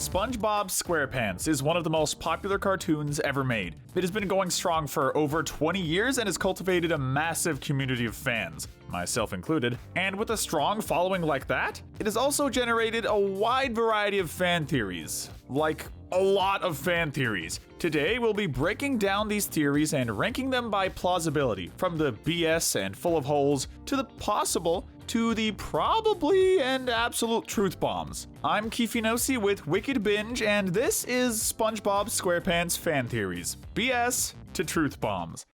SpongeBob SquarePants is one of the most popular cartoons ever made. It has been going strong for over 20 years and has cultivated a massive community of fans, myself included. And with a strong following like that, it has also generated a wide variety of fan theories. Like, a lot of fan theories. Today, we'll be breaking down these theories and ranking them by plausibility, from the BS and full of holes, to the possible, to the probably and absolute truth bombs. I'm Kifinosi with Wicked Binge, and this is SpongeBob SquarePants fan theories. BS to truth bombs.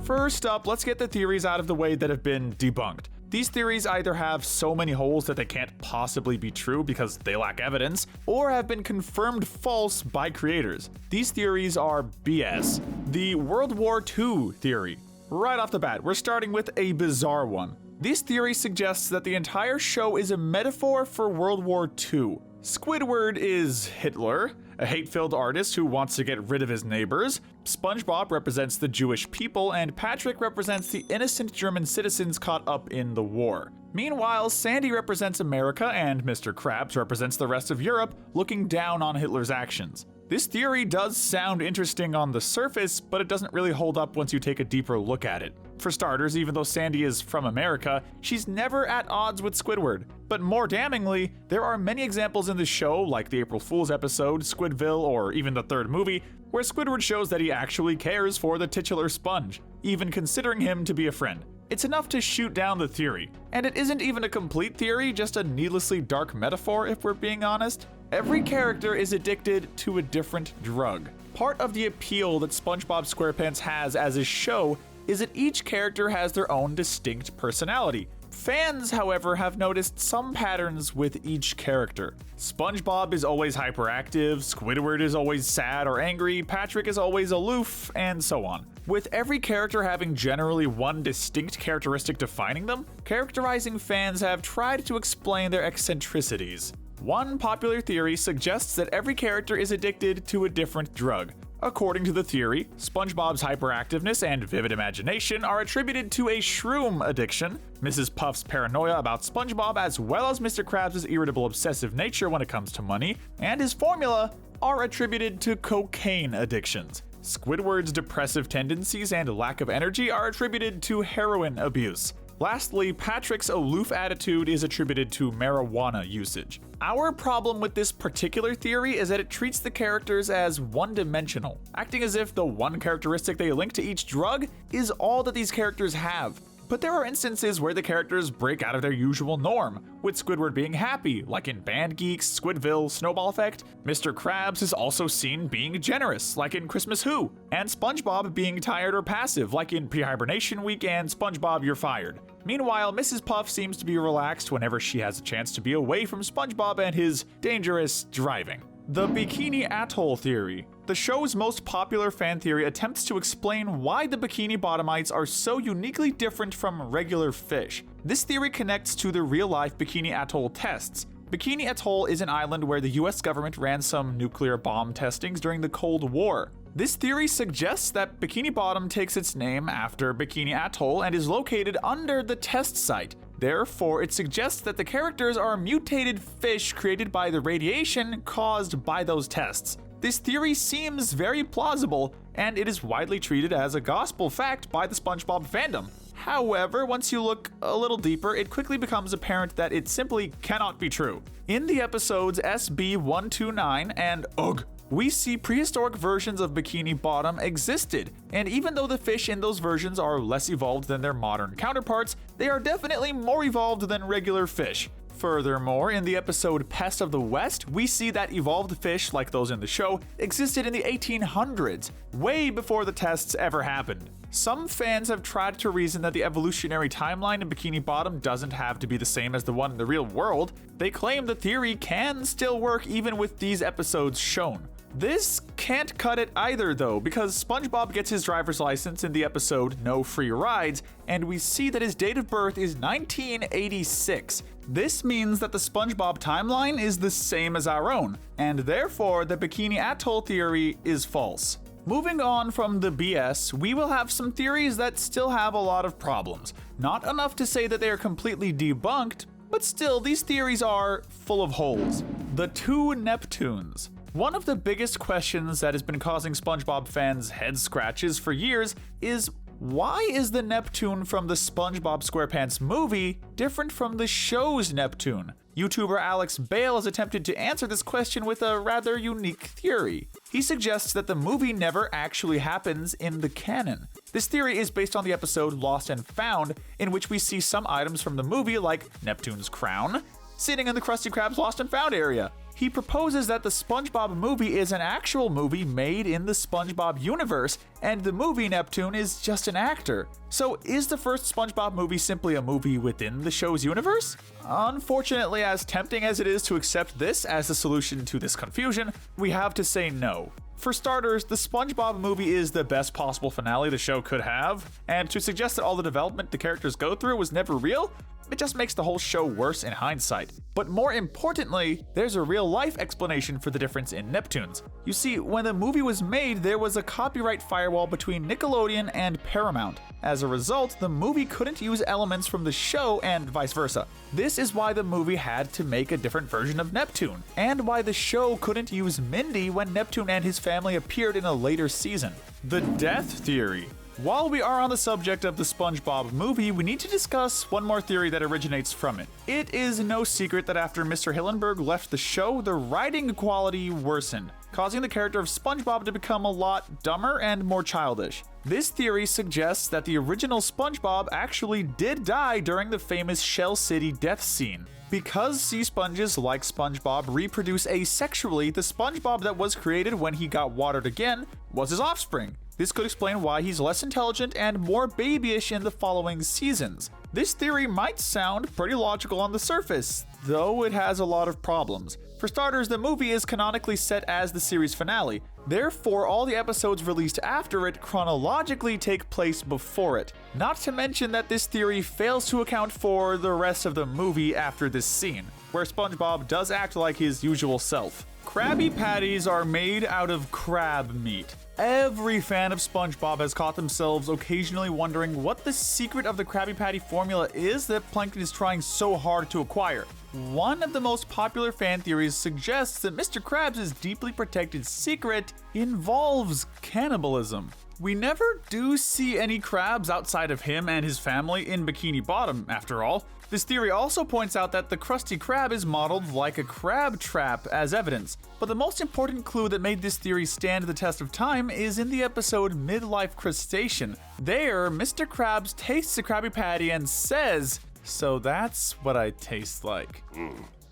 First up, let's get the theories out of the way that have been debunked. These theories either have so many holes that they can't possibly be true because they lack evidence, or have been confirmed false by creators. These theories are BS. The World War II theory. Right off the bat, we're starting with a bizarre one. This theory suggests that the entire show is a metaphor for World War II. Squidward is Hitler, a hate-filled artist who wants to get rid of his neighbors. SpongeBob represents the Jewish people, and Patrick represents the innocent German citizens caught up in the war. Meanwhile, Sandy represents America, and Mr. Krabs represents the rest of Europe, looking down on Hitler's actions. This theory does sound interesting on the surface, but it doesn't really hold up once you take a deeper look at it. For starters, even though Sandy is from America, she's never at odds with Squidward. But more damningly, there are many examples in the show, like the April Fool's episode, Squidville, or even the third movie, where Squidward shows that he actually cares for the titular sponge, even considering him to be a friend. It's enough to shoot down the theory. And it isn't even a complete theory, just a needlessly dark metaphor if we're being honest. Every character is addicted to a different drug. Part of the appeal that SpongeBob SquarePants has as a show is that each character has their own distinct personality. Fans, however, have noticed some patterns with each character. SpongeBob is always hyperactive, Squidward is always sad or angry, Patrick is always aloof, and so on. With every character having generally one distinct characteristic defining them, characterizing fans have tried to explain their eccentricities. One popular theory suggests that every character is addicted to a different drug. According to the theory, SpongeBob's hyperactiveness and vivid imagination are attributed to a shroom addiction, Mrs. Puff's paranoia about SpongeBob, as well as Mr. Krabs' irritable obsessive nature when it comes to money, and his formula are attributed to cocaine addictions. Squidward's depressive tendencies and lack of energy are attributed to heroin abuse. Lastly, Patrick's aloof attitude is attributed to marijuana usage. Our problem with this particular theory is that it treats the characters as one-dimensional, acting as if the one characteristic they link to each drug is all that these characters have. But there are instances where the characters break out of their usual norm, with Squidward being happy, like in Band Geeks, Squidville, Snowball Effect. Mr. Krabs is also seen being generous, like in Christmas Who, and SpongeBob being tired or passive, like in Pre-Hibernation Week and SpongeBob You're Fired. Meanwhile, Mrs. Puff seems to be relaxed whenever she has a chance to be away from SpongeBob and his dangerous driving. The Bikini Atoll theory. The show's most popular fan theory attempts to explain why the Bikini Bottomites are so uniquely different from regular fish. This theory connects to the real-life Bikini Atoll tests. Bikini Atoll is an island where the US government ran some nuclear bomb testings during the Cold War. This theory suggests that Bikini Bottom takes its name after Bikini Atoll and is located under the test site. Therefore, it suggests that the characters are mutated fish created by the radiation caused by those tests. This theory seems very plausible, and it is widely treated as a gospel fact by the SpongeBob fandom. However, once you look a little deeper, it quickly becomes apparent that it simply cannot be true. In the episodes SB129 and UGH, we see prehistoric versions of Bikini Bottom existed, and even though the fish in those versions are less evolved than their modern counterparts, they are definitely more evolved than regular fish. Furthermore, in the episode Pest of the West, we see that evolved fish, like those in the show, existed in the 1800s, way before the tests ever happened. Some fans have tried to reason that the evolutionary timeline in Bikini Bottom doesn't have to be the same as the one in the real world. They claim the theory can still work even with these episodes shown. This can't cut it either though, because SpongeBob gets his driver's license in the episode No Free Rides, and we see that his date of birth is 1986. This means that the SpongeBob timeline is the same as our own, and therefore the Bikini Atoll theory is false. Moving on from the BS, we will have some theories that still have a lot of problems. Not enough to say that they are completely debunked, But still, these theories are full of holes. The two Neptunes. One of the biggest questions that has been causing SpongeBob fans head scratches for years is, why is the Neptune from the SpongeBob SquarePants movie different from the show's Neptune? YouTuber Alex Bale has attempted to answer this question with a rather unique theory. He suggests that the movie never actually happens in the canon. This theory is based on the episode Lost and Found, in which we see some items from the movie, like Neptune's crown, sitting in the Krusty Krab's Lost and Found area. He proposes that the SpongeBob movie is an actual movie made in the SpongeBob universe, and the movie Neptune is just an actor. So is the first SpongeBob movie simply a movie within the show's universe? Unfortunately, as tempting as it is to accept this as the solution to this confusion, we have to say no. For starters, the SpongeBob movie is the best possible finale the show could have, and to suggest that all the development the characters go through was never real, it just makes the whole show worse in hindsight. But more importantly, there's a real-life explanation for the difference in Neptunes. You see, when the movie was made, there was a copyright firewall between Nickelodeon and Paramount. As a result, the movie couldn't use elements from the show and vice versa. This is why the movie had to make a different version of Neptune, and why the show couldn't use Mindy when Neptune and his family appeared in a later season. The death theory. While we are on the subject of the SpongeBob movie, we need to discuss one more theory that originates from it. It is no secret that after Mr. Hillenburg left the show, the writing quality worsened, causing the character of SpongeBob to become a lot dumber and more childish. This theory suggests that the original SpongeBob actually did die during the famous Shell City death scene. Because sea sponges like SpongeBob reproduce asexually, the SpongeBob that was created when he got watered again was his offspring. This could explain why he's less intelligent and more babyish in the following seasons. This theory might sound pretty logical on the surface, though it has a lot of problems. For starters, the movie is canonically set as the series finale. Therefore, all the episodes released after it chronologically take place before it. Not to mention that this theory fails to account for the rest of the movie after this scene, where SpongeBob does act like his usual self. Krabby Patties are made out of crab meat. Every fan of SpongeBob has caught themselves occasionally wondering what the secret of the Krabby Patty formula is that Plankton is trying so hard to acquire. One of the most popular fan theories suggests that Mr. Krabs' deeply protected secret involves cannibalism. We never do see any crabs outside of him and his family in Bikini Bottom, after all. This theory also points out that the Krusty Krab is modeled like a crab trap as evidence. But the most important clue that made this theory stand the test of time is in the episode Midlife Crustacean. There, Mr. Krabs tastes a Krabby Patty and says, "So that's what I taste like."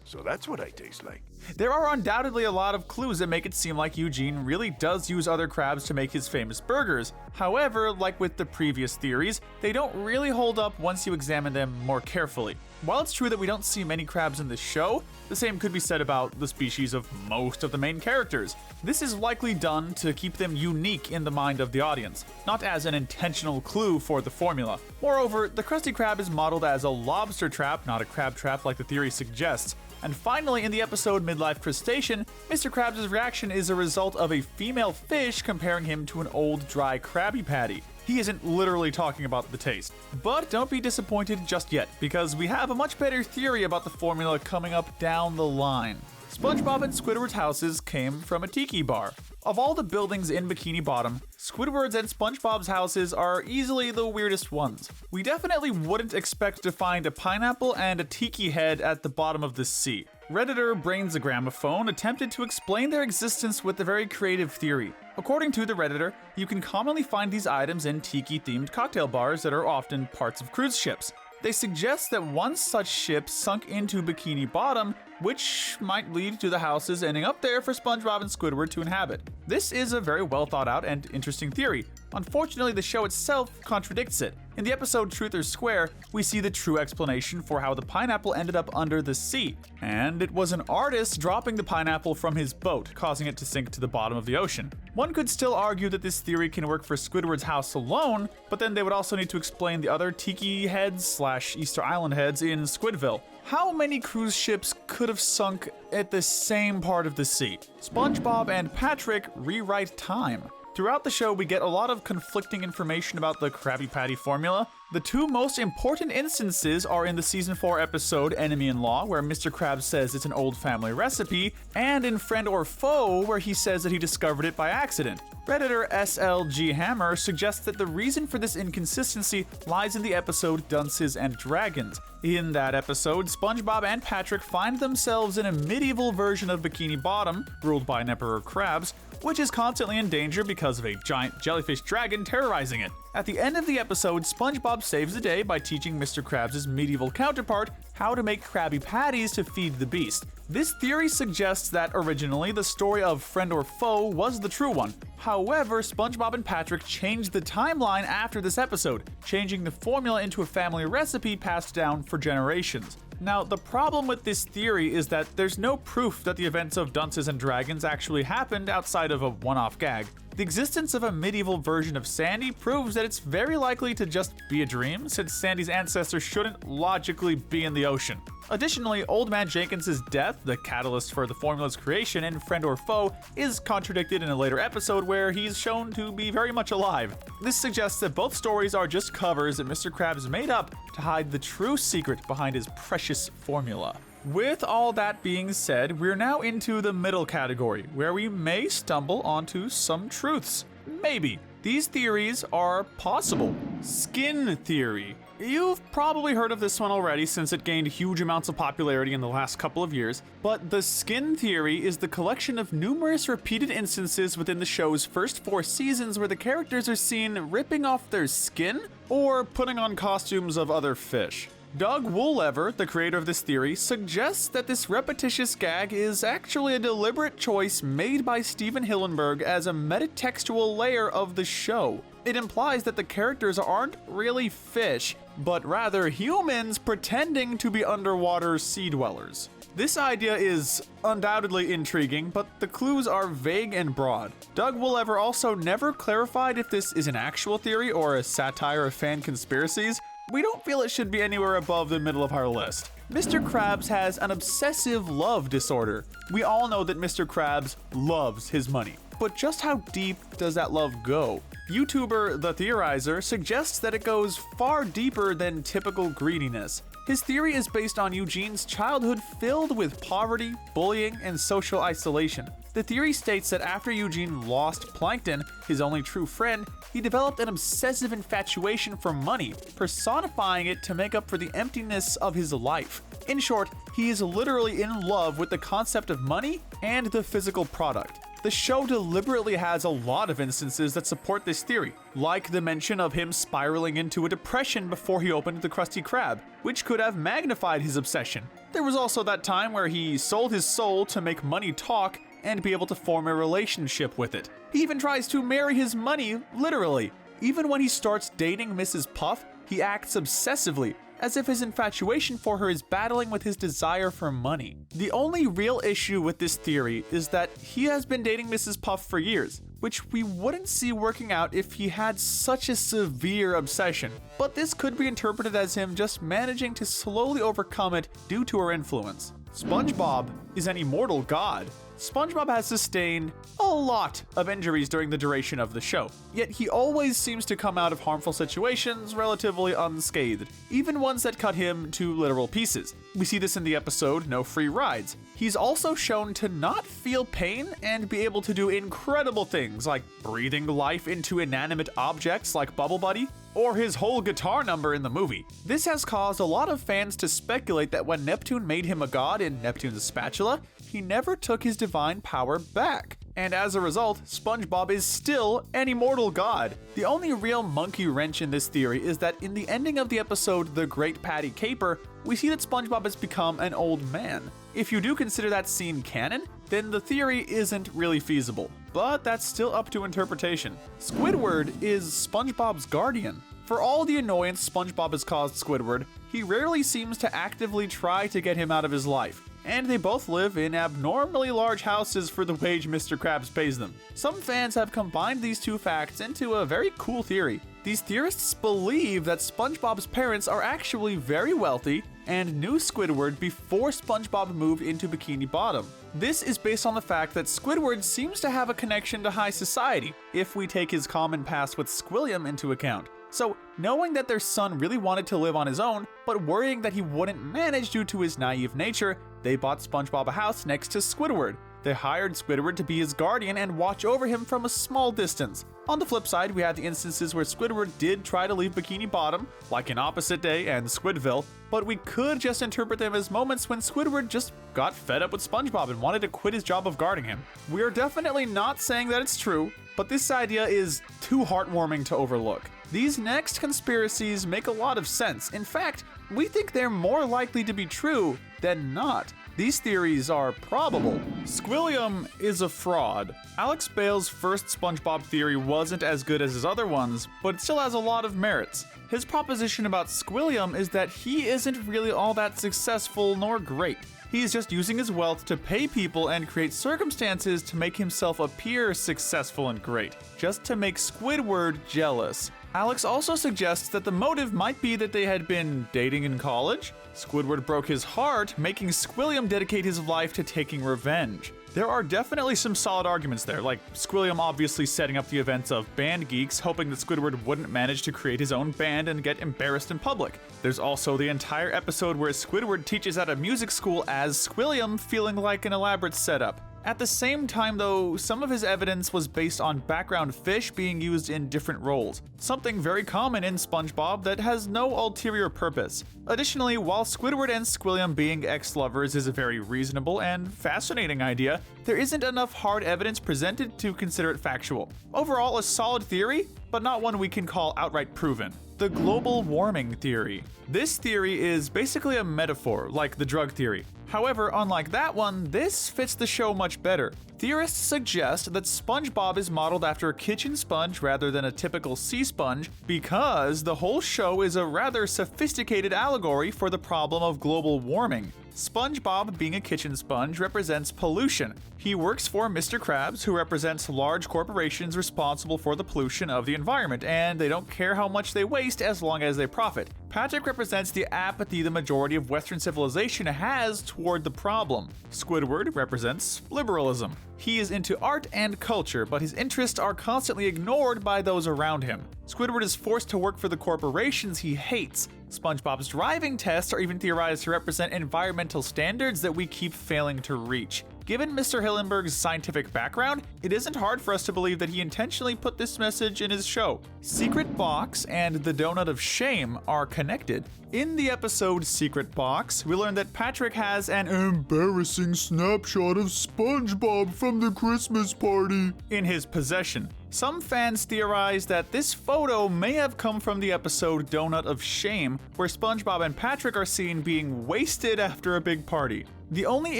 So that's what I taste like. There are undoubtedly a lot of clues that make it seem like Eugene really does use other crabs to make his famous burgers. However, like with the previous theories, they don't really hold up once you examine them more carefully. While it's true that we don't see many crabs in the show, the same could be said about the species of most of the main characters. This is likely done to keep them unique in the mind of the audience, not as an intentional clue for the formula. Moreover, the Krusty Krab is modeled as a lobster trap, not a crab trap like the theory suggests. And finally, in the episode Midlife Crustacean, Mr. Krabs' reaction is a result of a female fish comparing him to an old, dry Krabby Patty. He isn't literally talking about the taste. But don't be disappointed just yet, because we have a much better theory about the formula coming up down the line. SpongeBob and Squidward's houses came from a tiki bar. Of all the buildings in Bikini Bottom, Squidward's and SpongeBob's houses are easily the weirdest ones. We definitely wouldn't expect to find a pineapple and a tiki head at the bottom of the sea. Redditor Brains a Gramophone attempted to explain their existence with a very creative theory. According to the Redditor, you can commonly find these items in tiki-themed cocktail bars that are often parts of cruise ships. They suggest that one such ship sunk into Bikini Bottom, which might lead to the houses ending up there for SpongeBob and Squidward to inhabit. This is a very well thought out and interesting theory. Unfortunately, the show itself contradicts it. In the episode Truth or Square, we see the true explanation for how the pineapple ended up under the sea. And it was an artist dropping the pineapple from his boat, causing it to sink to the bottom of the ocean. One could still argue that this theory can work for Squidward's house alone, but then they would also need to explain the other tiki heads / Easter Island heads in Squidville. How many cruise ships could have sunk at the same part of the sea? SpongeBob and Patrick rewrite time. Throughout the show, we get a lot of conflicting information about the Krabby Patty formula. The two most important instances are in the Season 4 episode Enemy-in-Law, where Mr. Krabs says it's an old family recipe, and in Friend or Foe, where he says that he discovered it by accident. Redditor SLG Hammer suggests that the reason for this inconsistency lies in the episode Dunces and Dragons. In that episode, SpongeBob and Patrick find themselves in a medieval version of Bikini Bottom, ruled by an Emperor Krabs, which is constantly in danger because of a giant jellyfish dragon terrorizing it. At the end of the episode, SpongeBob saves the day by teaching Mr. Krabs' medieval counterpart how to make KRABBY patties to feed the beast. This theory suggests that originally the story of Friend or Foe was the true one. However, SpongeBob and Patrick changed the timeline after this episode, changing the formula into a family recipe passed down for generations. Now, the problem with this theory is that there's no proof that the events of Dunces and Dragons actually happened outside of a one-off gag. The existence of a medieval version of Sandy proves that it's very likely to just be a dream, since Sandy's ancestors shouldn't logically be in the ocean. Additionally, Old Man Jenkins' death, the catalyst for the formula's creation in Friend or Foe, is contradicted in a later episode where he's shown to be very much alive. This suggests that both stories are just covers that Mr. Krabs made up to hide the true secret behind his precious formula. With all that being said, we're now into the middle category, where we may stumble onto some truths. Maybe. These theories are possible. Skin theory. You've probably heard of this one already since it gained huge amounts of popularity in the last couple of years, but the skin theory is the collection of numerous repeated instances within the show's first 4 seasons where the characters are seen ripping off their skin or putting on costumes of other fish. Doug Woollever, the creator of this theory, suggests that this repetitious gag is actually a deliberate choice made by Steven Hillenburg as a metatextual layer of the show. It implies that the characters aren't really fish, but rather humans pretending to be underwater sea dwellers. This idea is undoubtedly intriguing, but the clues are vague and broad. Doug Woollever also never clarified if this is an actual theory or a satire of fan conspiracies. We don't feel it should be anywhere above the middle of our list. Mr. Krabs has an obsessive love disorder. We all know that Mr. Krabs loves his money. But just how deep does that love go? YouTuber The Theorizer suggests that it goes far deeper than typical greediness. His theory is based on Eugene's childhood filled with poverty, bullying, and social isolation. The theory states that after Eugene lost Plankton, his only true friend, he developed an obsessive infatuation for money, personifying it to make up for the emptiness of his life. In short, he is literally in love with the concept of money and the physical product. The show deliberately has a lot of instances that support this theory, like the mention of him spiraling into a depression before he opened the Krusty Krab, which could have magnified his obsession. There was also that time where he sold his soul to make money talk and be able to form a relationship with it. He even tries to marry his money, literally. Even when he starts dating Mrs. Puff, he acts obsessively, as if his infatuation for her is battling with his desire for money. The only real issue with this theory is that he has been dating Mrs. Puff for years, which we wouldn't see working out if he had such a severe obsession. But this could be interpreted as him just managing to slowly overcome it due to her influence. SpongeBob is an immortal god. SpongeBob has sustained a lot of injuries during the duration of the show, yet he always seems to come out of harmful situations relatively unscathed, even ones that cut him to literal pieces. We see this in the episode No Free Rides. He's also shown to not feel pain and be able to do incredible things like breathing life into inanimate objects like Bubble Buddy, or his whole guitar number in the movie. This has caused a lot of fans to speculate that when Neptune made him a god in Neptune's spatula, he never took his divine power back. And as a result, SpongeBob is still an immortal god. The only real monkey wrench in this theory is that in the ending of the episode The Great Patty Caper, we see that SpongeBob has become an old man. If you do consider that scene canon, then the theory isn't really feasible. But that's still up to interpretation. Squidward is SpongeBob's guardian. For all the annoyance SpongeBob has caused Squidward, he rarely seems to actively try to get him out of his life. And they both live in abnormally large houses for the wage Mr. Krabs pays them. Some fans have combined these two facts into a very cool theory. These theorists believe that SpongeBob's parents are actually very wealthy and knew Squidward before SpongeBob moved into Bikini Bottom. This is based on the fact that Squidward seems to have a connection to high society, if we take his common past with SQUILLIAM into account. So, knowing that their son really wanted to live on his own, but worrying that he wouldn't manage due to his naive nature, they bought SpongeBob a house next to Squidward. They hired Squidward to be his guardian and watch over him from a small distance. On the flip side, we had the instances where Squidward did try to leave Bikini Bottom, like in Opposite Day and Squidville, but we could just interpret them as moments when Squidward just got fed up with SpongeBob and wanted to quit his job of guarding him. We are definitely not saying that it's true, but this idea is too heartwarming to overlook. These next conspiracies make a lot of sense. In fact, we think they're more likely to be true than not. These theories are probable. SQUILLIAM is a fraud. Alex Bale's first SpongeBob theory wasn't as good as his other ones, but it still has a lot of merits. His proposition about SQUILLIAM is that he isn't really all that successful nor great. He's just using his wealth to pay people and create circumstances to make himself appear successful and great, just to make Squidward jealous. Alex also suggests that the motive might be that they had been dating in college. Squidward broke his heart, making SQUILLIAM dedicate his life to taking revenge. There are definitely some solid arguments there, like SQUILLIAM obviously setting up the events of band geeks, hoping that Squidward wouldn't manage to create his own band and get embarrassed in public. There's also the entire episode where Squidward teaches at a music school as SQUILLIAM, feeling like an elaborate setup. At the same time though, some of his evidence was based on background fish being used in different roles, something very common in SpongeBob that has no ulterior purpose. Additionally, while Squidward and SQUILLIAM being ex-lovers is a very reasonable and fascinating idea, there isn't enough hard evidence presented to consider it factual. Overall, a solid theory, but not one we can call outright proven. The global warming theory. This theory is basically a metaphor, like the drug theory. However, unlike that one, this fits the show much better. Theorists suggest that SpongeBob is modeled after a kitchen sponge rather than a typical sea sponge because the whole show is a rather sophisticated allegory for the problem of global warming. SpongeBob, being a kitchen sponge, represents pollution. He works for Mr. Krabs, who represents large corporations responsible for the pollution of the environment, and they don't care how much they waste as long as they profit. Patrick represents the apathy the majority of Western civilization has toward the problem. Squidward represents liberalism. He is into art and culture, but his interests are constantly ignored by those around him. Squidward is forced to work for the corporations he hates. SpongeBob's driving tests are even theorized to represent environmental standards that we keep failing to reach. Given Mr. Hillenburg's scientific background, it isn't hard for us to believe that he intentionally put this message in his show. Secret Box and the Donut of Shame are connected. In the episode Secret Box, we learn that Patrick has an embarrassing snapshot of SpongeBob from the Christmas party in his possession. Some fans theorize that this photo may have come from the episode Donut of Shame, where SpongeBob and Patrick are seen being wasted after a big party. The only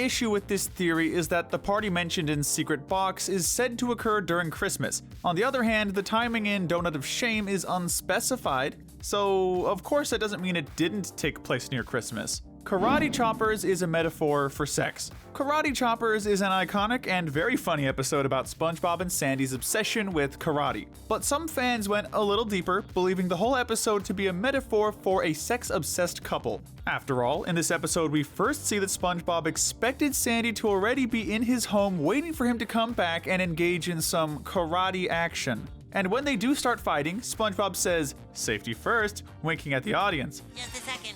issue with this theory is that the party mentioned in Secret Box is said to occur during Christmas. On the other hand, the timing in Donut of Shame is unspecified, so of course that doesn't mean it didn't take place near Christmas. Karate Choppers is a metaphor for sex. Karate Choppers is an iconic and very funny episode about SpongeBob and Sandy's obsession with karate. But some fans went a little deeper, believing the whole episode to be a metaphor for a sex-obsessed couple. After all, in this episode we first see that SpongeBob expected Sandy to already be in his home waiting for him to come back and engage in some karate action. And when they do start fighting, SpongeBob says, "Safety first," winking at the audience. Just a second.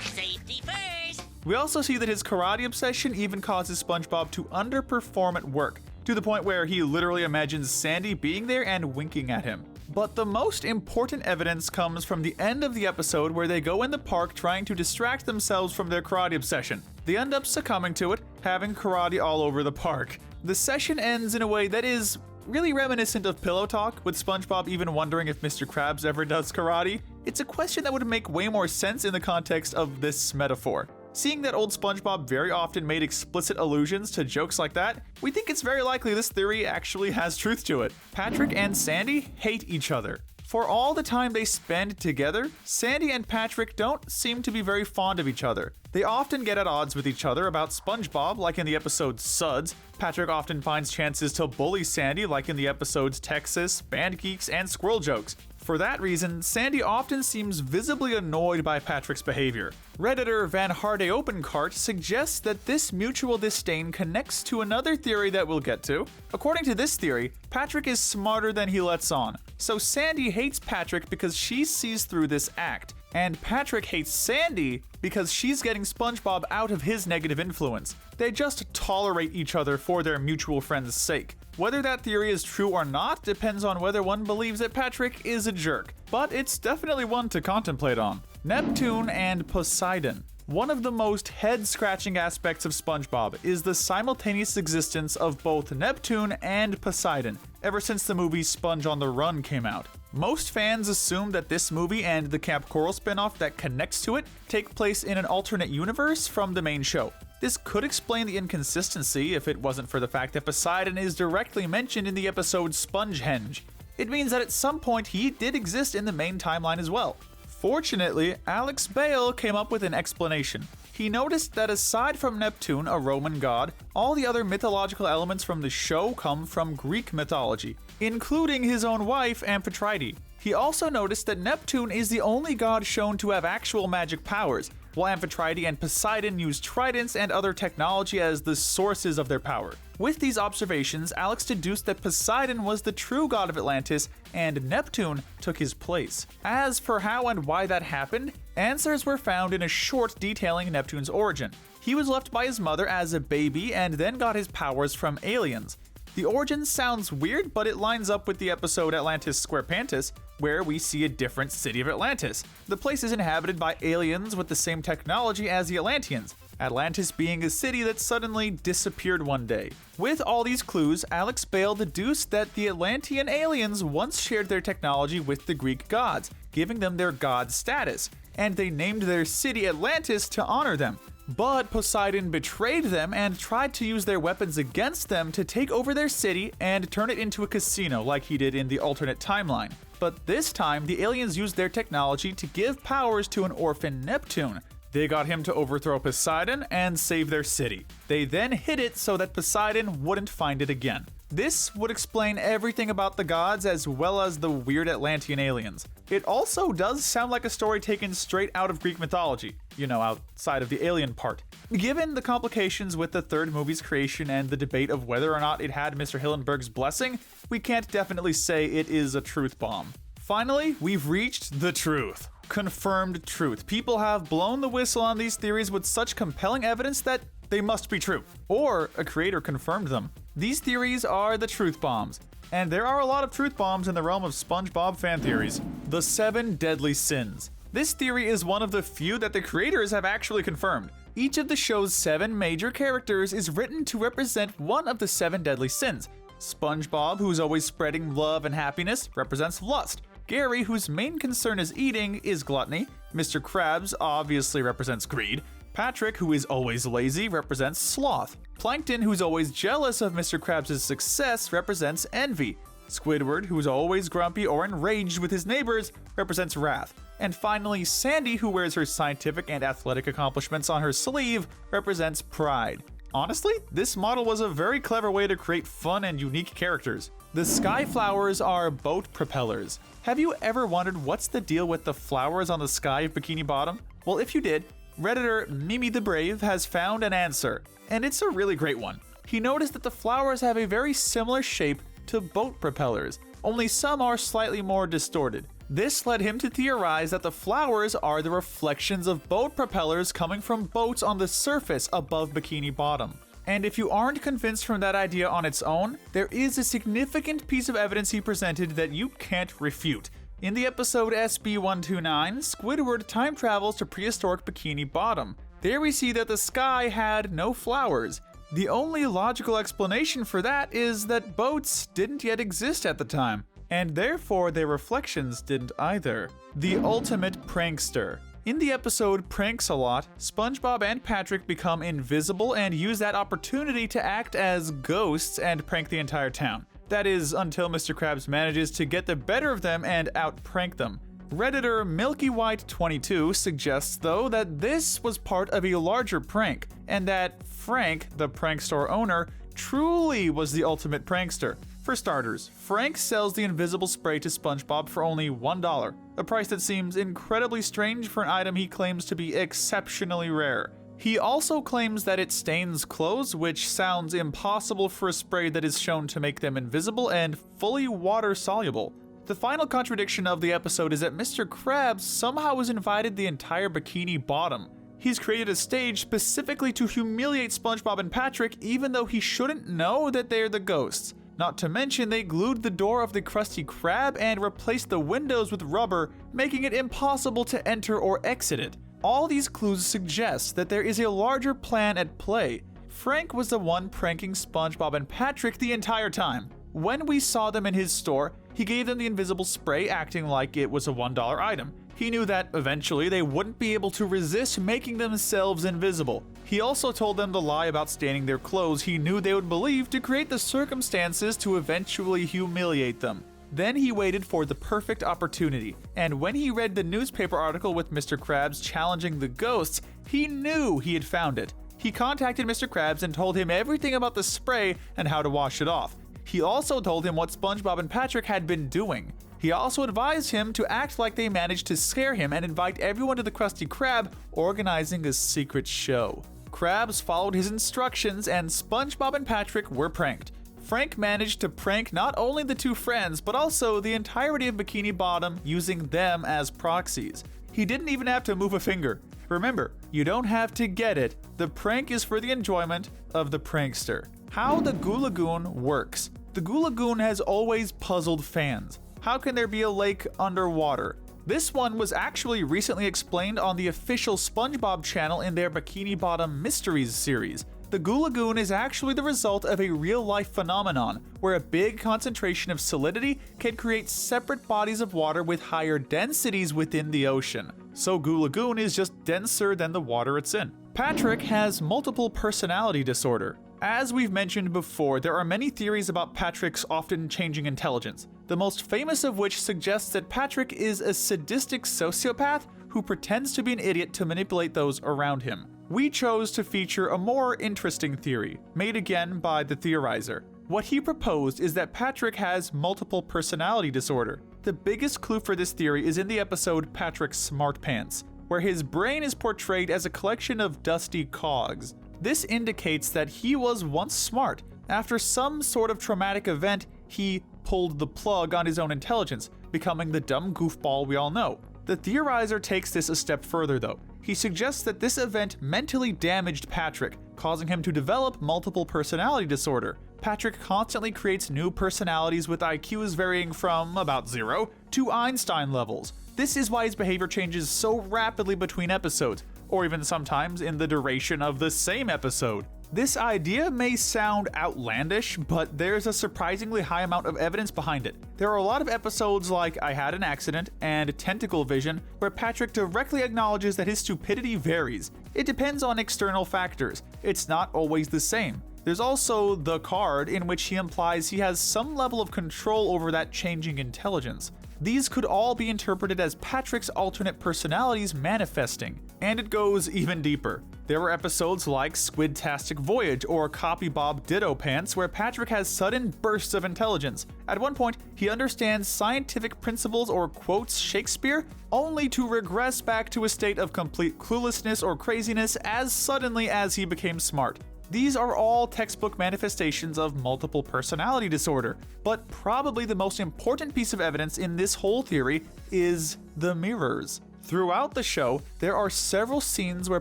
Safety first! We also see that his karate obsession even causes SpongeBob to underperform at work, to the point where he literally imagines Sandy being there and winking at him. But the most important evidence comes from the end of the episode where they go in the park trying to distract themselves from their karate obsession. They end up succumbing to it, having karate all over the park. The session ends in a way that is really reminiscent of Pillow Talk, with SpongeBob even wondering if Mr. Krabs ever does karate. It's a question that would make way more sense in the context of this metaphor. Seeing that old SpongeBob very often made explicit allusions to jokes like that, we think it's very likely this theory actually has truth to it. Patrick and Sandy hate each other. For all the time they spend together, Sandy and Patrick don't seem to be very fond of each other. They often get at odds with each other about SpongeBob, like in the episode Suds. Patrick often finds chances to bully Sandy, like in the episodes Texas, Band Geeks, and Squirrel Jokes. For that reason, Sandy often seems visibly annoyed by Patrick's behavior. Redditor Van Harde Opencart suggests that this mutual disdain connects to another theory that we'll get to. According to this theory, Patrick is smarter than he lets on, so Sandy hates Patrick because she sees through this act, and Patrick hates Sandy because she's getting SpongeBob out of his negative influence. They just tolerate each other for their mutual friend's sake. Whether that theory is true or not depends on whether one believes that Patrick is a jerk, but it's definitely one to contemplate on. Neptune and Poseidon. One of the most head-scratching aspects of SpongeBob is the simultaneous existence of both Neptune and Poseidon, ever since the movie Sponge on the Run came out. Most fans assume that this movie and the Camp Coral spin-off that connects to it take place in an alternate universe from the main show. This could explain the inconsistency if it wasn't for the fact that Poseidon is directly mentioned in the episode Spongehenge. It means that at some point he did exist in the main timeline as well. Fortunately, Alex Bale came up with an explanation. He noticed that aside from Neptune, a Roman god, all the other mythological elements from the show come from Greek mythology, including his own wife, Amphitrite. He also noticed that Neptune is the only god shown to have actual magic powers, while Amphitrite and Poseidon use tridents and other technology as the sources of their power. With these observations, Alex deduced that Poseidon was the true god of Atlantis and Neptune took his place. As for how and why that happened, answers were found in a short detailing Neptune's origin. He was left by his mother as a baby and then got his powers from aliens. The origin sounds weird, but it lines up with the episode Atlantis SquarePants, where we see a different city of Atlantis. The place is inhabited by aliens with the same technology as the Atlanteans, Atlantis being a city that suddenly disappeared one day. With all these clues, Alex Bale deduced that the Atlantean aliens once shared their technology with the Greek gods, giving them their god status, and they named their city Atlantis to honor them. But Poseidon betrayed them and tried to use their weapons against them to take over their city and turn it into a casino like he did in the alternate timeline. But this time, the aliens used their technology to give powers to an orphan Neptune. They got him to overthrow Poseidon and save their city. They then hid it so that Poseidon wouldn't find it again. This would explain everything about the gods as well as the weird Atlantean aliens. It also does sound like a story taken straight out of Greek mythology, outside of the alien part. Given the complications with the third movie's creation and the debate of whether or not it had Mr. Hillenburg's blessing, we can't definitely say it is a truth bomb. Finally, we've reached the truth. Confirmed truth. People have blown the whistle on these theories with such compelling evidence that they must be true, or a creator confirmed them. These theories are the truth bombs, and there are a lot of truth bombs in the realm of SpongeBob fan theories. The 7 deadly sins. This theory is one of the few that the creators have actually confirmed. Each of the show's 7 major characters is written to represent one of the 7 deadly sins. SpongeBob, who's always spreading love and happiness, represents lust. Gary, whose main concern is eating, is gluttony. Mr. Krabs obviously represents greed. Patrick, who is always lazy, represents sloth. Plankton, who's always jealous of Mr. Krabs' success, represents envy. Squidward, who's always grumpy or enraged with his neighbors, represents wrath. And finally, Sandy, who wears her scientific and athletic accomplishments on her sleeve, represents pride. Honestly, this model was a very clever way to create fun and unique characters. The sky flowers are boat propellers. Have you ever wondered what's the deal with the flowers on the sky of Bikini Bottom? Well, if you did, Redditor Mimi the Brave has found an answer, and it's a really great one. He noticed that the flowers have a very similar shape to boat propellers, only some are slightly more distorted. This led him to theorize that the flowers are the reflections of boat propellers coming from boats on the surface above Bikini Bottom. And if you aren't convinced from that idea on its own, there is a significant piece of evidence he presented that you can't refute. In the episode SB129, Squidward time travels to prehistoric Bikini Bottom. There we see that the sky had no flowers. The only logical explanation for that is that boats didn't yet exist at the time, and therefore their reflections didn't either. The ultimate prankster. In the episode Pranks-A-Lot, SpongeBob and Patrick become invisible and use that opportunity to act as ghosts and prank the entire town. That is, until Mr. Krabs manages to get the better of them and out-prank them. Redditor Milky White 22 suggests, though, that this was part of a larger prank, and that Frank, the prank store owner, truly was the ultimate prankster. For starters, Frank sells the invisible spray to SpongeBob for only $1, a price that seems incredibly strange for an item he claims to be exceptionally rare. He also claims that it stains clothes, which sounds impossible for a spray that is shown to make them invisible and fully water-soluble. The final contradiction of the episode is that Mr. KRABS somehow has invited the entire Bikini Bottom. He's created a stage specifically to humiliate SpongeBob and Patrick, even though he shouldn't know that they're the ghosts. Not to mention, they glued the door of the Krusty Krab and replaced the windows with rubber, making it impossible to enter or exit it. All these clues suggest that there is a larger plan at play. Frank was the one pranking SpongeBob and Patrick the entire time. When we saw them in his store, he gave them the invisible spray, acting like it was a $1 item. He knew that eventually they wouldn't be able to resist making themselves invisible. He also told them the lie about staining their clothes he knew they would believe to create the circumstances to eventually humiliate them. Then he waited for the perfect opportunity, and when he read the newspaper article with Mr. KRABS challenging the ghosts, he knew he had found it. He contacted Mr. KRABS and told him everything about the spray and how to wash it off. He also told him what SpongeBob and Patrick had been doing. He also advised him to act like they managed to scare him and invite everyone to the Krusty Krab, organizing a secret show. KRABS followed his instructions and SpongeBob and Patrick were pranked. Frank managed to prank not only the two friends, but also the entirety of Bikini Bottom using them as proxies. He didn't even have to move a finger. Remember, you don't have to get it. The prank is for the enjoyment of the prankster. How the Goo Lagoon works. The Goo Lagoon has always puzzled fans. How can there be a lake underwater? This one was actually recently explained on the official SpongeBob channel in their Bikini Bottom Mysteries series. The Goo Lagoon is actually the result of a real-life phenomenon, where a big concentration of solidity can create separate bodies of water with higher densities within the ocean. So Goo Lagoon is just denser than the water it's in. Patrick has multiple personality disorder. As we've mentioned before, there are many theories about Patrick's often changing intelligence, the most famous of which suggests that Patrick is a sadistic sociopath who pretends to be an idiot to manipulate those around him. We chose to feature a more interesting theory, made again by the theorizer. What he proposed is that Patrick has multiple personality disorder. The biggest clue for this theory is in the episode Patrick's Smart Pants, where his brain is portrayed as a collection of dusty cogs. This indicates that he was once smart. After some sort of traumatic event, he pulled the plug on his own intelligence, becoming the dumb goofball we all know. The theorizer takes this a step further though. He suggests that this event mentally damaged Patrick, causing him to develop multiple personality disorder. Patrick constantly creates new personalities with IQs varying from about 0 to Einstein levels. This is why his behavior changes so rapidly between episodes, or even sometimes in the duration of the same episode. This idea may sound outlandish, but there's a surprisingly high amount of evidence behind it. There are a lot of episodes like I Had an Accident and Tentacle Vision where Patrick directly acknowledges that his stupidity varies. It depends on external factors. It's not always the same. There's also The Card, in which he implies he has some level of control over that changing intelligence. These could all be interpreted as Patrick's alternate personalities manifesting. And it goes even deeper. There were episodes like Squidtastic Voyage or Copy Bob Ditto Pants where Patrick has sudden bursts of intelligence. At one point, he understands scientific principles or quotes Shakespeare, only to regress back to a state of complete cluelessness or craziness as suddenly as he became smart. These are all textbook manifestations of multiple personality disorder, but probably the most important piece of evidence in this whole theory is the mirrors. Throughout the show, there are several scenes where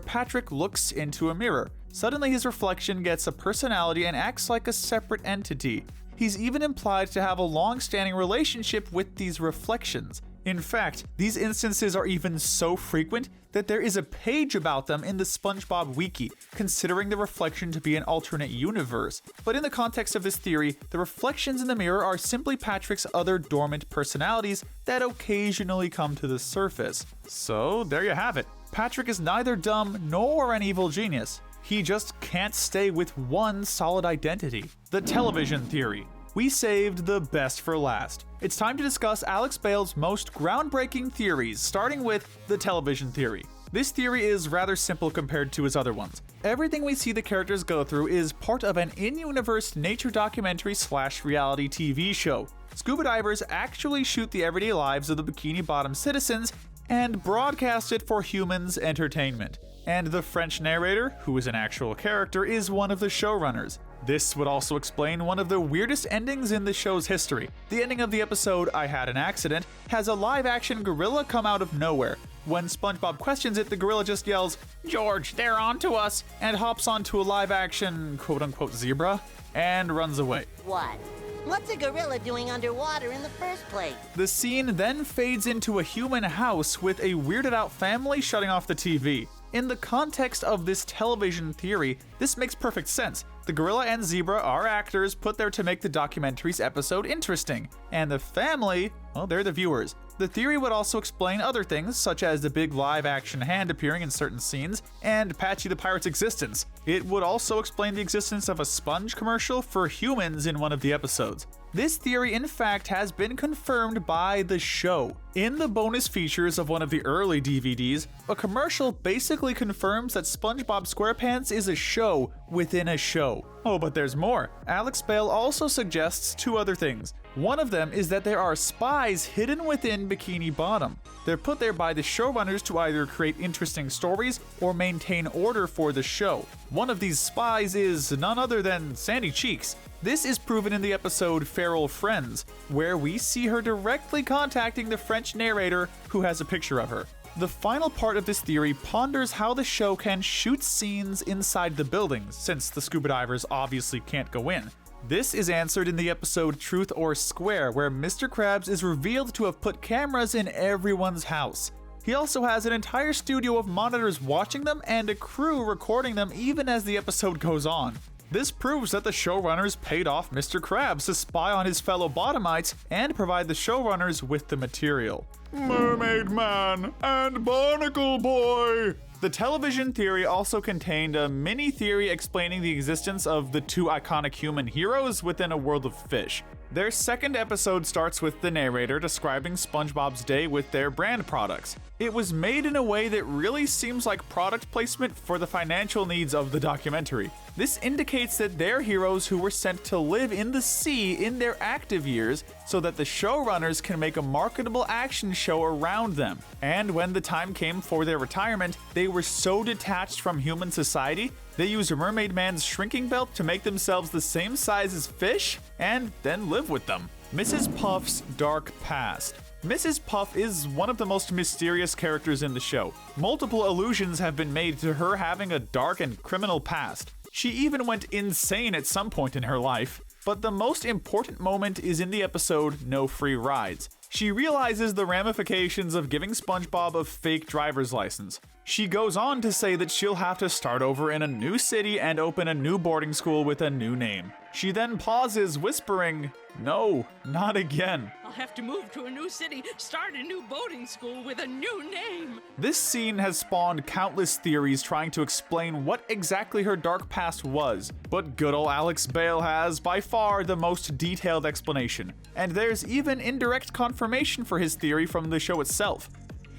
Patrick looks into a mirror. Suddenly his reflection gets a personality and acts like a separate entity. He's even implied to have a long-standing relationship with these reflections. In fact, these instances are even so frequent that there is a page about them in the SpongeBob Wiki, considering the reflection to be an alternate universe. But in the context of this theory, the reflections in the mirror are simply Patrick's other dormant personalities that occasionally come to the surface. So there you have it. Patrick is neither dumb nor an evil genius. He just can't stay with one solid identity. The television theory. We saved the best for last. It's time to discuss Alex Bale's most groundbreaking theories, starting with the television theory. This theory is rather simple compared to his other ones. Everything we see the characters go through is part of an in-universe nature documentary/reality TV show. Scuba divers actually shoot the everyday lives of the Bikini Bottom citizens and broadcast it for humans' entertainment. And the French narrator, who is an actual character, is one of the showrunners. This would also explain one of the weirdest endings in the show's history. The ending of the episode, I Had an Accident, has a live-action gorilla come out of nowhere. When SpongeBob questions it, the gorilla just yells, "George, they're onto us," and hops onto a live-action quote-unquote zebra and runs away. What? What's a gorilla doing underwater in the first place? The scene then fades into a human house with a weirded out family shutting off the TV. In the context of this television theory, this makes perfect sense. The gorilla and zebra are actors put there to make the documentary's episode interesting, and the family, well, they're the viewers. The theory would also explain other things, such as the big live-action hand appearing in certain scenes, and Patchy the Pirate's existence. It would also explain the existence of a sponge commercial for humans in one of the episodes. This theory, in fact, has been confirmed by the show. In the bonus features of one of the early DVDs, a commercial basically confirms that SpongeBob SquarePants is a show within a show. Oh, but there's more. Alex Bale also suggests two other things. One of them is that there are spies hidden within Bikini Bottom. They're put there by the showrunners to either create interesting stories or maintain order for the show. One of these spies is none other than Sandy Cheeks. This is proven in the episode Feral Friends, where we see her directly contacting the French narrator who has a picture of her. The final part of this theory ponders how the show can shoot scenes inside the buildings, since the scuba divers obviously can't go in. This is answered in the episode Truth or Square, where Mr. Krabs is revealed to have put cameras in everyone's house. He also has an entire studio of monitors watching them and a crew recording them even as the episode goes on. This proves that the showrunners paid off Mr. Krabs to spy on his fellow Bottomites and provide the showrunners with the material. Mermaid Man and Barnacle Boy! The television theory also contained a mini-theory explaining the existence of the two iconic human heroes within a world of fish. Their second episode starts with the narrator describing SpongeBob's day with their brand products. It was made in a way that really seems like product placement for the financial needs of the documentary. This indicates that they're heroes who were sent to live in the sea in their active years so that the showrunners can make a marketable action show around them. And when the time came for their retirement, they were so detached from human society, they used Mermaid Man's shrinking belt to make themselves the same size as fish and then live with them. Mrs. Puff's dark past. Mrs. Puff is one of the most mysterious characters in the show. Multiple allusions have been made to her having a dark and criminal past. She even went insane at some point in her life. But the most important moment is in the episode No Free Rides. She realizes the ramifications of giving SpongeBob a fake driver's license. She goes on to say that she'll have to start over in a new city and open a new boarding school with a new name. She then pauses, whispering, "No, not again." I'll have to move to a new city, start a new boarding school with a new name. This scene has spawned countless theories trying to explain what exactly her dark past was, but good ol' Alex Bale has by far the most detailed explanation. And there's even indirect confirmation for his theory from the show itself.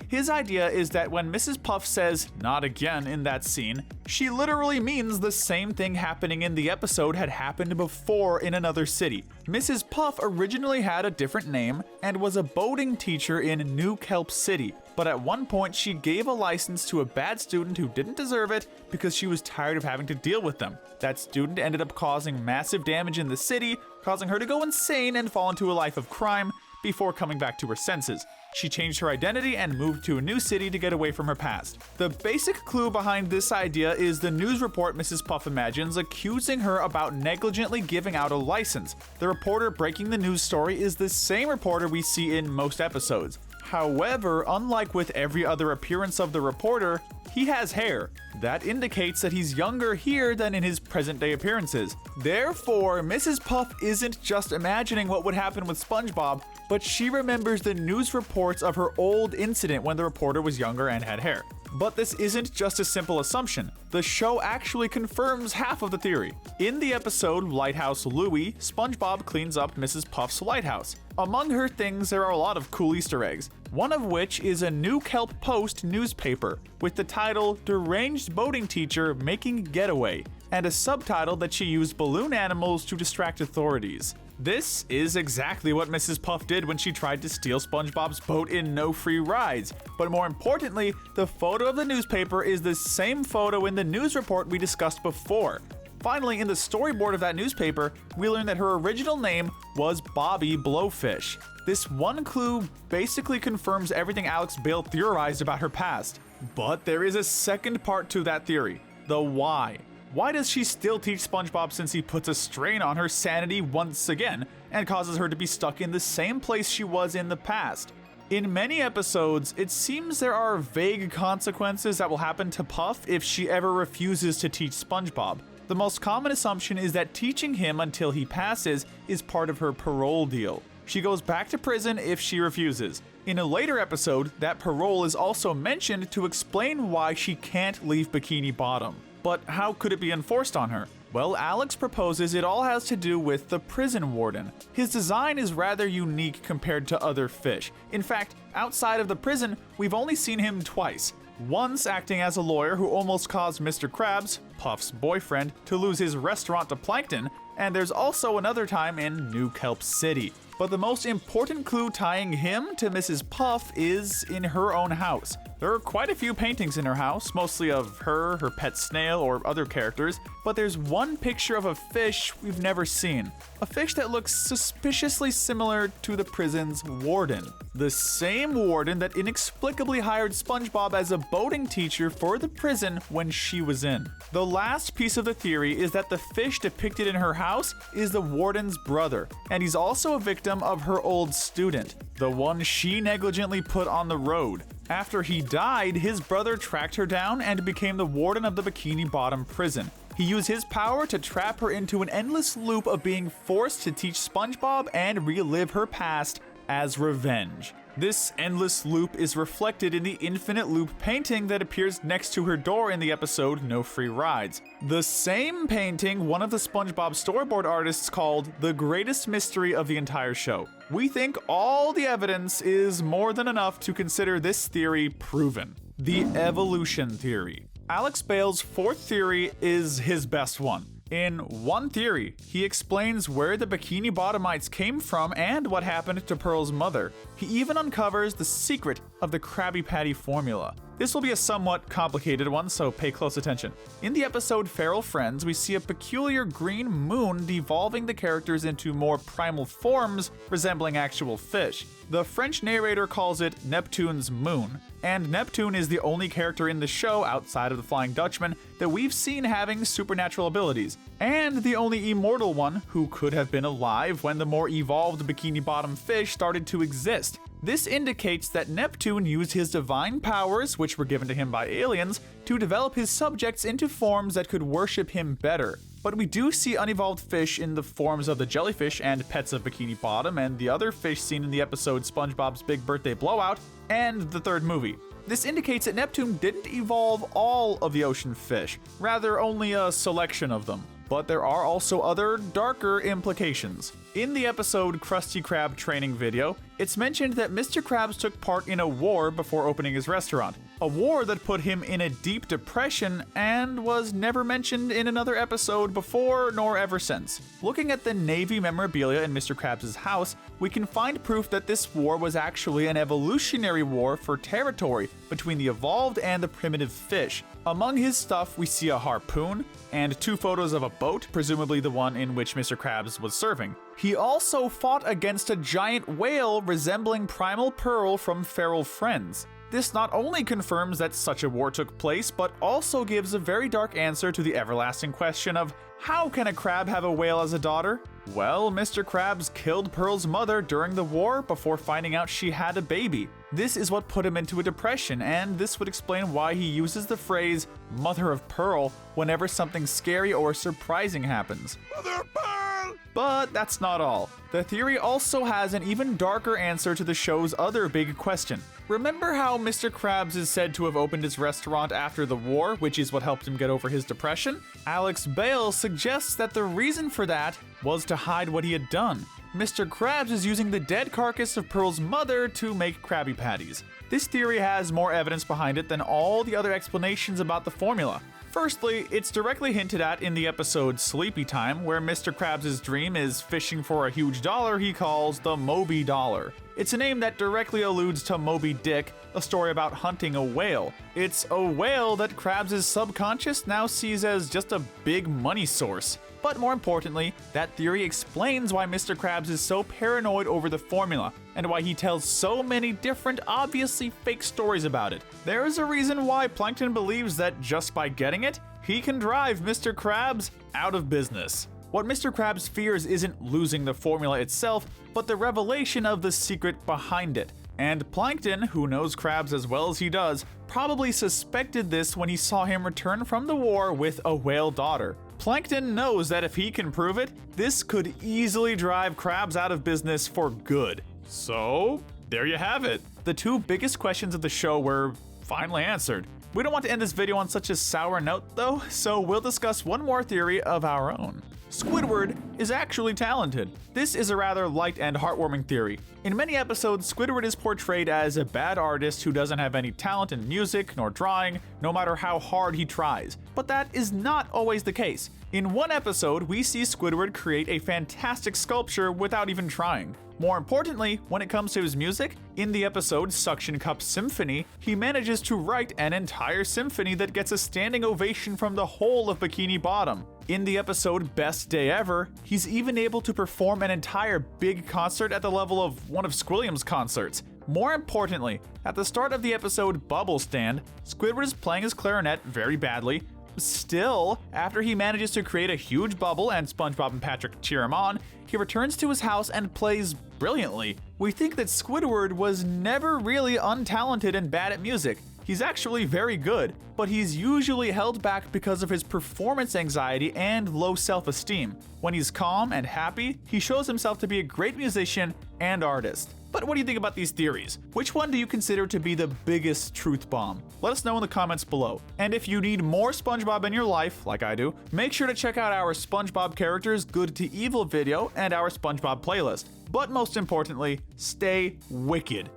His idea is that when Mrs. Puff says, "not again" in that scene, she literally means the same thing happening in the episode had happened before in another city. Mrs. Puff originally had a different name and was a boating teacher in New Kelp City, but at one point she gave a license to a bad student who didn't deserve it because she was tired of having to deal with them. That student ended up causing massive damage in the city, causing her to go insane and fall into a life of crime before coming back to her senses. She changed her identity and moved to a new city to get away from her past. The basic clue behind this idea is the news report Mrs. Puff imagines accusing her about negligently giving out a license. The reporter breaking the news story is the same reporter we see in most episodes. However, unlike with every other appearance of the reporter, he has hair. That indicates that he's younger here than in his present-day appearances. Therefore, Mrs. Puff isn't just imagining what would happen with SpongeBob, but she remembers the news reports of her old incident when the reporter was younger and had hair. But this isn't just a simple assumption. The show actually confirms half of the theory. In the episode Lighthouse Louie, SpongeBob cleans up Mrs. Puff's lighthouse. Among her things, there are a lot of cool Easter eggs. one of which is a New Kelp Post newspaper with the title Deranged Boating Teacher Making Getaway, and a subtitle that she used balloon animals to distract authorities. This is exactly what Mrs. Puff did when she tried to steal SpongeBob's boat in No Free Rides. But more importantly, the photo of the newspaper is the same photo in the news report we discussed before. Finally, in the storyboard of that newspaper, we learn that her original name was Bobby Blowfish. This one clue basically confirms everything Alex Bale theorized about her past. But there is a second part to that theory, the why. Why does she still teach SpongeBob since he puts a strain on her sanity once again and causes her to be stuck in the same place she was in the past? In many episodes, it seems there are vague consequences that will happen to Puff if she ever refuses to teach SpongeBob. The most common assumption is that teaching him until he passes is part of her parole deal. She goes back to prison if she refuses. In a later episode, that parole is also mentioned to explain why she can't leave Bikini Bottom. But how could it be enforced on her? Well, Alex proposes it all has to do with the prison warden. His design is rather unique compared to other fish. In fact, outside of the prison, we've only seen him twice. Once acting as a lawyer who almost caused Mr. Krabs, Puff's boyfriend, to lose his restaurant to Plankton, and there's also another time in New Kelp City. But the most important clue tying him to Mrs. Puff is in her own house. There are quite a few paintings in her house, mostly of her pet snail, or other characters, but there's one picture of a fish we've never seen. A fish that looks suspiciously similar to the prison's warden. The same warden that inexplicably hired SpongeBob as a boating teacher for the prison when she was in. The last piece of the theory is that the fish depicted in her house is the warden's brother, and he's also a victim of her old student, the one she negligently put on the road. After he died, his brother tracked her down and became the warden of the Bikini Bottom prison. He used his power to trap her into an endless loop of being forced to teach SpongeBob and relive her past as revenge. This endless loop is reflected in the infinite loop painting that appears next to her door in the episode No Free Rides. The same painting one of the SpongeBob storyboard artists called the greatest mystery of the entire show. We think all the evidence is more than enough to consider this theory proven. The evolution theory. Alex Bale's fourth theory is his best one. In one theory, he explains where the Bikini Bottomites came from and what happened to Pearl's mother. He even uncovers the secret of the Krabby Patty formula. This will be a somewhat complicated one, so pay close attention. In the episode Feral Friends, we see a peculiar green moon devolving the characters into more primal forms resembling actual fish. The French narrator calls it Neptune's moon, and Neptune is the only character in the show outside of the Flying Dutchman that we've seen having supernatural abilities, and the only immortal one who could have been alive when the more evolved Bikini Bottom fish started to exist. This indicates that Neptune used his divine powers, which were given to him by aliens, to develop his subjects into forms that could worship him better. But we do see unevolved fish in the forms of the jellyfish and pets of Bikini Bottom and the other fish seen in the episode SpongeBob's Big Birthday Blowout and the third movie. This indicates that Neptune didn't evolve all of the ocean fish, rather only a selection of them. But there are also other, darker implications. In the episode Krusty Krab training video, it's mentioned that Mr. Krabs took part in a war before opening his restaurant. A war that put him in a deep depression and was never mentioned in another episode before nor ever since. Looking at the Navy memorabilia in Mr. Krabs' house, we can find proof that this war was actually an evolutionary war for territory between the evolved and the primitive fish. Among his stuff, we see a harpoon and 2 photos of a boat, presumably the one in which Mr. Krabs was serving. He also fought against a giant whale resembling Primal Pearl from Feral Friends. This not only confirms that such a war took place, but also gives a very dark answer to the everlasting question of how can a crab have a whale as a daughter? Well, Mr. Krabs killed Pearl's mother during the war before finding out she had a baby. This is what put him into a depression, and this would explain why he uses the phrase Mother of Pearl whenever something scary or surprising happens. Mother of Pearl! But that's not all. The theory also has an even darker answer to the show's other big question. Remember how Mr. Krabs is said to have opened his restaurant after the war, which is what helped him get over his depression? Alex Bale suggests that the reason for that was to hide what he had done. Mr. Krabs is using the dead carcass of Pearl's mother to make Krabby Patties. This theory has more evidence behind it than all the other explanations about the formula. Firstly, it's directly hinted at in the episode Sleepy Time, where Mr. Krabs' dream is fishing for a huge dollar he calls the Moby Dollar. It's a name that directly alludes to Moby Dick, a story about hunting a whale. It's a whale that Krabs' subconscious now sees as just a big money source. But more importantly, that theory explains why Mr. Krabs is so paranoid over the formula, and why he tells so many different, obviously fake stories about it. There is a reason why Plankton believes that just by getting it, he can drive Mr. Krabs out of business. What Mr. Krabs fears isn't losing the formula itself, but the revelation of the secret behind it. And Plankton, who knows Krabs as well as he does, probably suspected this when he saw him return from the war with a whale daughter. Plankton knows that if he can prove it, this could easily drive Krabs out of business for good. So, there you have it. The two biggest questions of the show were finally answered. We don't want to end this video on such a sour note though, so we'll discuss one more theory of our own. Squidward is actually talented. This is a rather light and heartwarming theory. In many episodes, Squidward is portrayed as a bad artist who doesn't have any talent in music nor drawing, no matter how hard he tries. But that is not always the case. In one episode, we see Squidward create a fantastic sculpture without even trying. More importantly, when it comes to his music, in the episode Suction Cup Symphony, he manages to write an entire symphony that gets a standing ovation from the whole of Bikini Bottom. In the episode Best Day Ever, he's even able to perform an entire big concert at the level of one of SQUILLIAM's concerts. More importantly, at the start of the episode Bubble Stand, Squidward is playing his clarinet very badly. Still, after he manages to create a huge bubble and SpongeBob and Patrick cheer him on, he returns to his house and plays brilliantly. We think that Squidward was never really untalented and bad at music. He's actually very good, but he's usually held back because of his performance anxiety and low self-esteem. When he's calm and happy, he shows himself to be a great musician and artist. But what do you think about these theories? Which one do you consider to be the biggest truth bomb? Let us know in the comments below. And if you need more SpongeBob in your life, like I do, make sure to check out our SpongeBob characters Good to Evil video and our SpongeBob playlist. But most importantly, stay wicked.